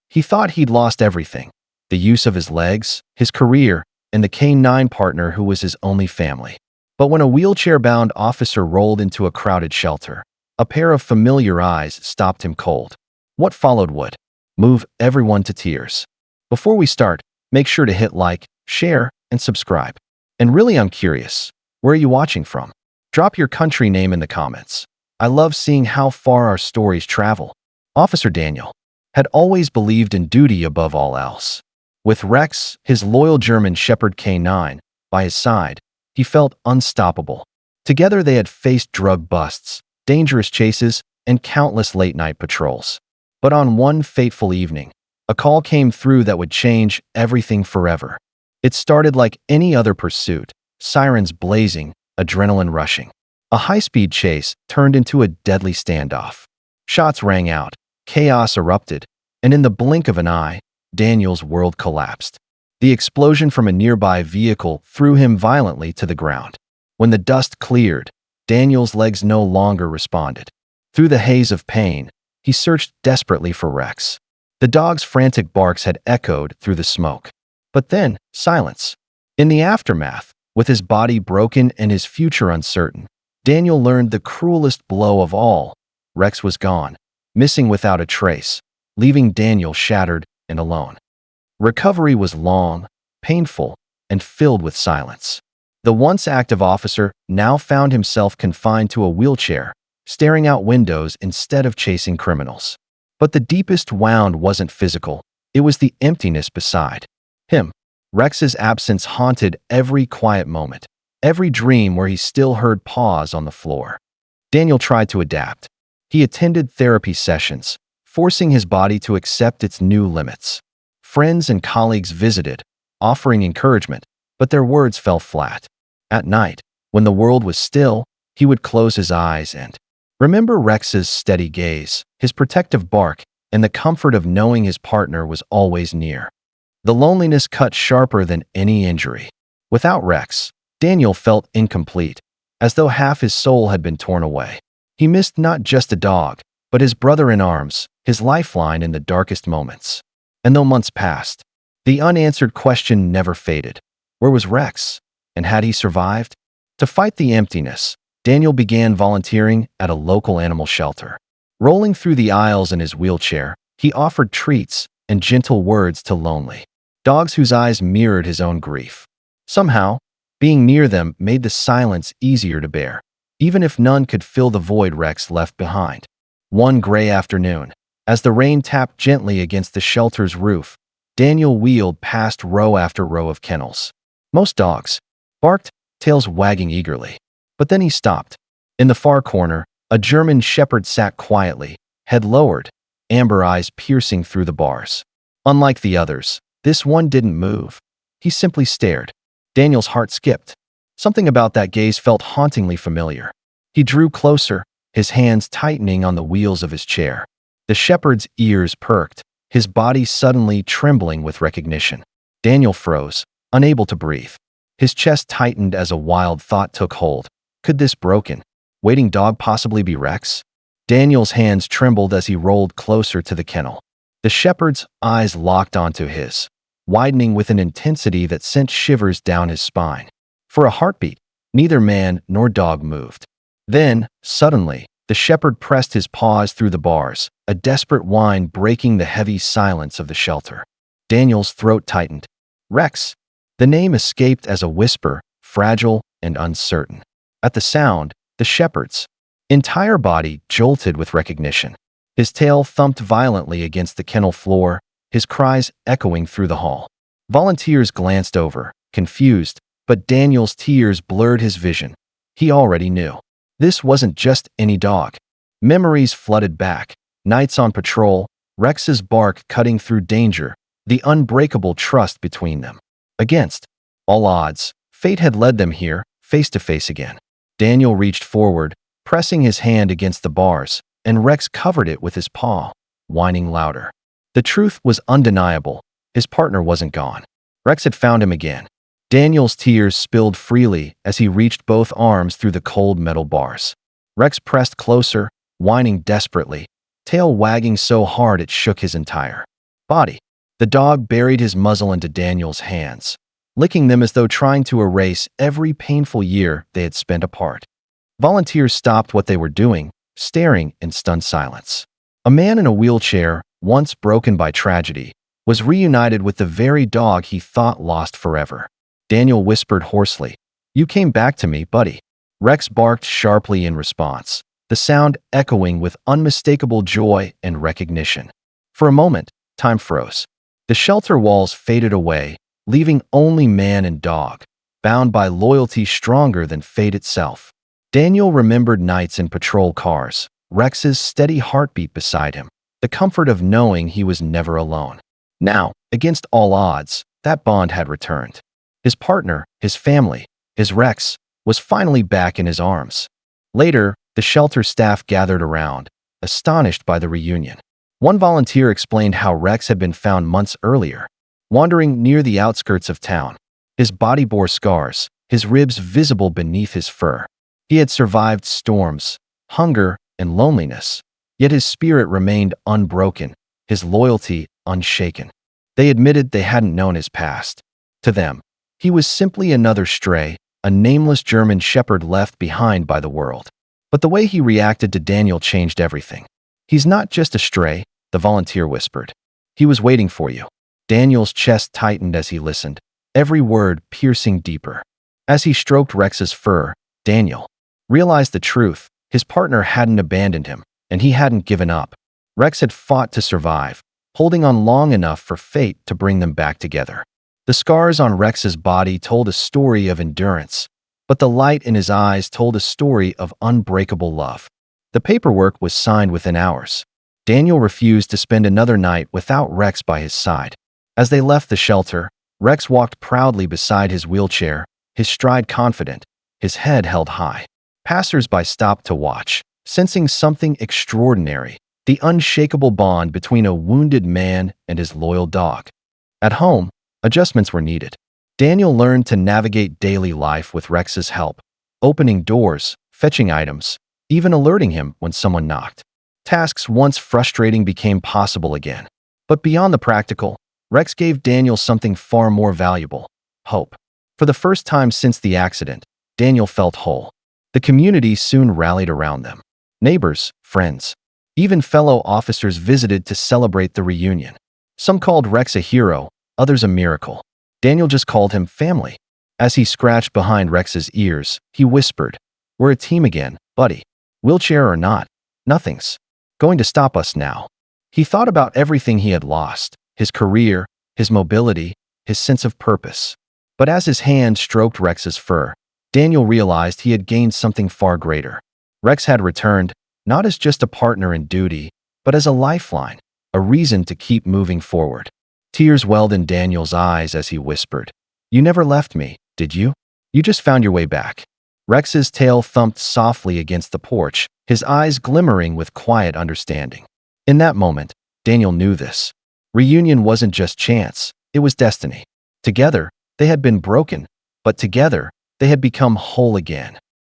He thought he'd lost everything: the use of his legs, his career, and the K-9 partner who was his only family. But when a wheelchair-bound officer rolled into a crowded shelter, a pair of familiar eyes stopped him cold. What followed would move everyone to tears. Before we start, make sure to hit like, share, and subscribe. And really, I'm curious, where are you watching from? Drop your country name in the comments. I love seeing how far our stories travel. Officer Daniel had always believed in duty above all else. With Rex, his loyal German Shepherd K9, by his side, he felt unstoppable. Together they had faced drug busts, dangerous chases, and countless late-night patrols. But on one fateful evening, a call came through that would change everything forever. It started like any other pursuit, sirens blazing, adrenaline rushing. A high-speed chase turned into a deadly standoff. Shots rang out, chaos erupted, and in the blink of an eye, Daniel's world collapsed. The explosion from a nearby vehicle threw him violently to the ground. When the dust cleared, Daniel's legs no longer responded. Through the haze of pain, he searched desperately for Rex. The dog's frantic barks had echoed through the smoke. But then, silence. In the aftermath, with his body broken and his future uncertain, Daniel learned the cruelest blow of all. Rex was gone, missing without a trace, leaving Daniel shattered and alone. Recovery was long, painful, and filled with silence. The once active officer now found himself confined to a wheelchair, staring out windows instead of chasing criminals. But the deepest wound wasn't physical, it was the emptiness beside him. Rex's absence haunted every quiet moment, every dream where he still heard paws on the floor. Daniel tried to adapt. He attended therapy sessions, forcing his body to accept its new limits. Friends and colleagues visited, offering encouragement, but their words fell flat. At night, when the world was still, he would close his eyes and remember Rex's steady gaze, his protective bark, and the comfort of knowing his partner was always near. The loneliness cut sharper than any injury. Without Rex, Daniel felt incomplete, as though half his soul had been torn away. He missed not just a dog, but his brother in arms, his lifeline in the darkest moments. And though months passed, the unanswered question never faded. Where was Rex? And had he survived? To fight the emptiness, Daniel began volunteering at a local animal shelter. Rolling through the aisles in his wheelchair, he offered treats and gentle words to lonely dogs whose eyes mirrored his own grief. Somehow, being near them made the silence easier to bear, even if none could fill the void Rex left behind. One gray afternoon, as the rain tapped gently against the shelter's roof, Daniel wheeled past row after row of kennels. Most dogs barked, tails wagging eagerly. But then he stopped. In the far corner, a German Shepherd sat quietly, head lowered, amber eyes piercing through the bars. Unlike the others, this one didn't move. He simply stared. Daniel's heart skipped. Something about that gaze felt hauntingly familiar. He drew closer, his hands tightening on the wheels of his chair. The shepherd's ears perked, his body suddenly trembling with recognition. Daniel froze, unable to breathe. His chest tightened as a wild thought took hold. Could this broken, waiting dog possibly be Rex? Daniel's hands trembled as he rolled closer to the kennel. The shepherd's eyes locked onto his, widening with an intensity that sent shivers down his spine. For a heartbeat, neither man nor dog moved. Then, suddenly, the shepherd pressed his paws through the bars, a desperate whine breaking the heavy silence of the shelter. Daniel's throat tightened. Rex. The name escaped as a whisper, fragile and uncertain. At the sound, the shepherd's entire body jolted with recognition. His tail thumped violently against the kennel floor, his cries echoing through the hall. Volunteers glanced over, confused, but Daniel's tears blurred his vision. He already knew. This wasn't just any dog. Memories flooded back. Nights on patrol, Rex's bark cutting through danger, the unbreakable trust between them. Against all odds, fate had led them here, face to face again. Daniel reached forward, pressing his hand against the bars, and Rex covered it with his paw, whining louder. The truth was undeniable. His partner wasn't gone. Rex had found him again. Daniel's tears spilled freely as he reached both arms through the cold metal bars. Rex pressed closer, whining desperately, tail wagging so hard it shook his entire Body. The dog buried his muzzle into Daniel's hands, licking them as though trying to erase every painful year they had spent apart. Volunteers stopped what they were doing, staring in stunned silence. A man in a wheelchair, once broken by tragedy, was reunited with the very dog he thought lost forever. Daniel whispered hoarsely, "You came back to me, buddy." Rex barked sharply in response, the sound echoing with unmistakable joy and recognition. For a moment, time froze. The shelter walls faded away, leaving only man and dog, bound by loyalty stronger than fate itself. Daniel remembered nights in patrol cars, Rex's steady heartbeat beside him, the comfort of knowing he was never alone. Now, against all odds, that bond had returned. His partner, his family, his Rex, was finally back in his arms. Later, the shelter staff gathered around, astonished by the reunion. One volunteer explained how Rex had been found months earlier, wandering near the outskirts of town. His body bore scars, his ribs visible beneath his fur. He had survived storms, hunger, and loneliness, yet his spirit remained unbroken, his loyalty unshaken. They admitted they hadn't known his past. To them, he was simply another stray, a nameless German shepherd left behind by the world. But the way he reacted to Daniel changed everything. "He's not just a stray," the volunteer whispered. "He was waiting for you." Daniel's chest tightened as he listened, every word piercing deeper. As he stroked Rex's fur, Daniel realized the truth. His partner hadn't abandoned him, and he hadn't given up. Rex had fought to survive, holding on long enough for fate to bring them back together. The scars on Rex's body told a story of endurance, but the light in his eyes told a story of unbreakable love. The paperwork was signed within hours. Daniel refused to spend another night without Rex by his side. As they left the shelter, Rex walked proudly beside his wheelchair, his stride confident, his head held high. Passers-by stopped to watch, sensing something extraordinary, the unshakable bond between a wounded man and his loyal dog. At home, adjustments were needed. Daniel learned to navigate daily life with Rex's help, opening doors, fetching items, even alerting him when someone knocked. Tasks once frustrating became possible again. But beyond the practical, Rex gave Daniel something far more valuable: hope. For the first time since the accident, Daniel felt whole. The community soon rallied around them. Neighbors, friends, even fellow officers visited to celebrate the reunion. Some called Rex a hero, others a miracle. Daniel just called him family. As he scratched behind Rex's ears, he whispered, "We're a team again, buddy. Wheelchair or not, nothing's going to stop us now." He thought about everything he had lost: his career, his mobility, his sense of purpose. But as his hand stroked Rex's fur, Daniel realized he had gained something far greater. Rex had returned, not as just a partner in duty, but as a lifeline, a reason to keep moving forward. Tears welled in Daniel's eyes as he whispered, "You never left me, did you? You just found your way back." Rex's tail thumped softly against the porch, his eyes glimmering with quiet understanding. In that moment, Daniel knew this. Reunion wasn't just chance, it was destiny. Together, they had been broken, but together, they had become whole again.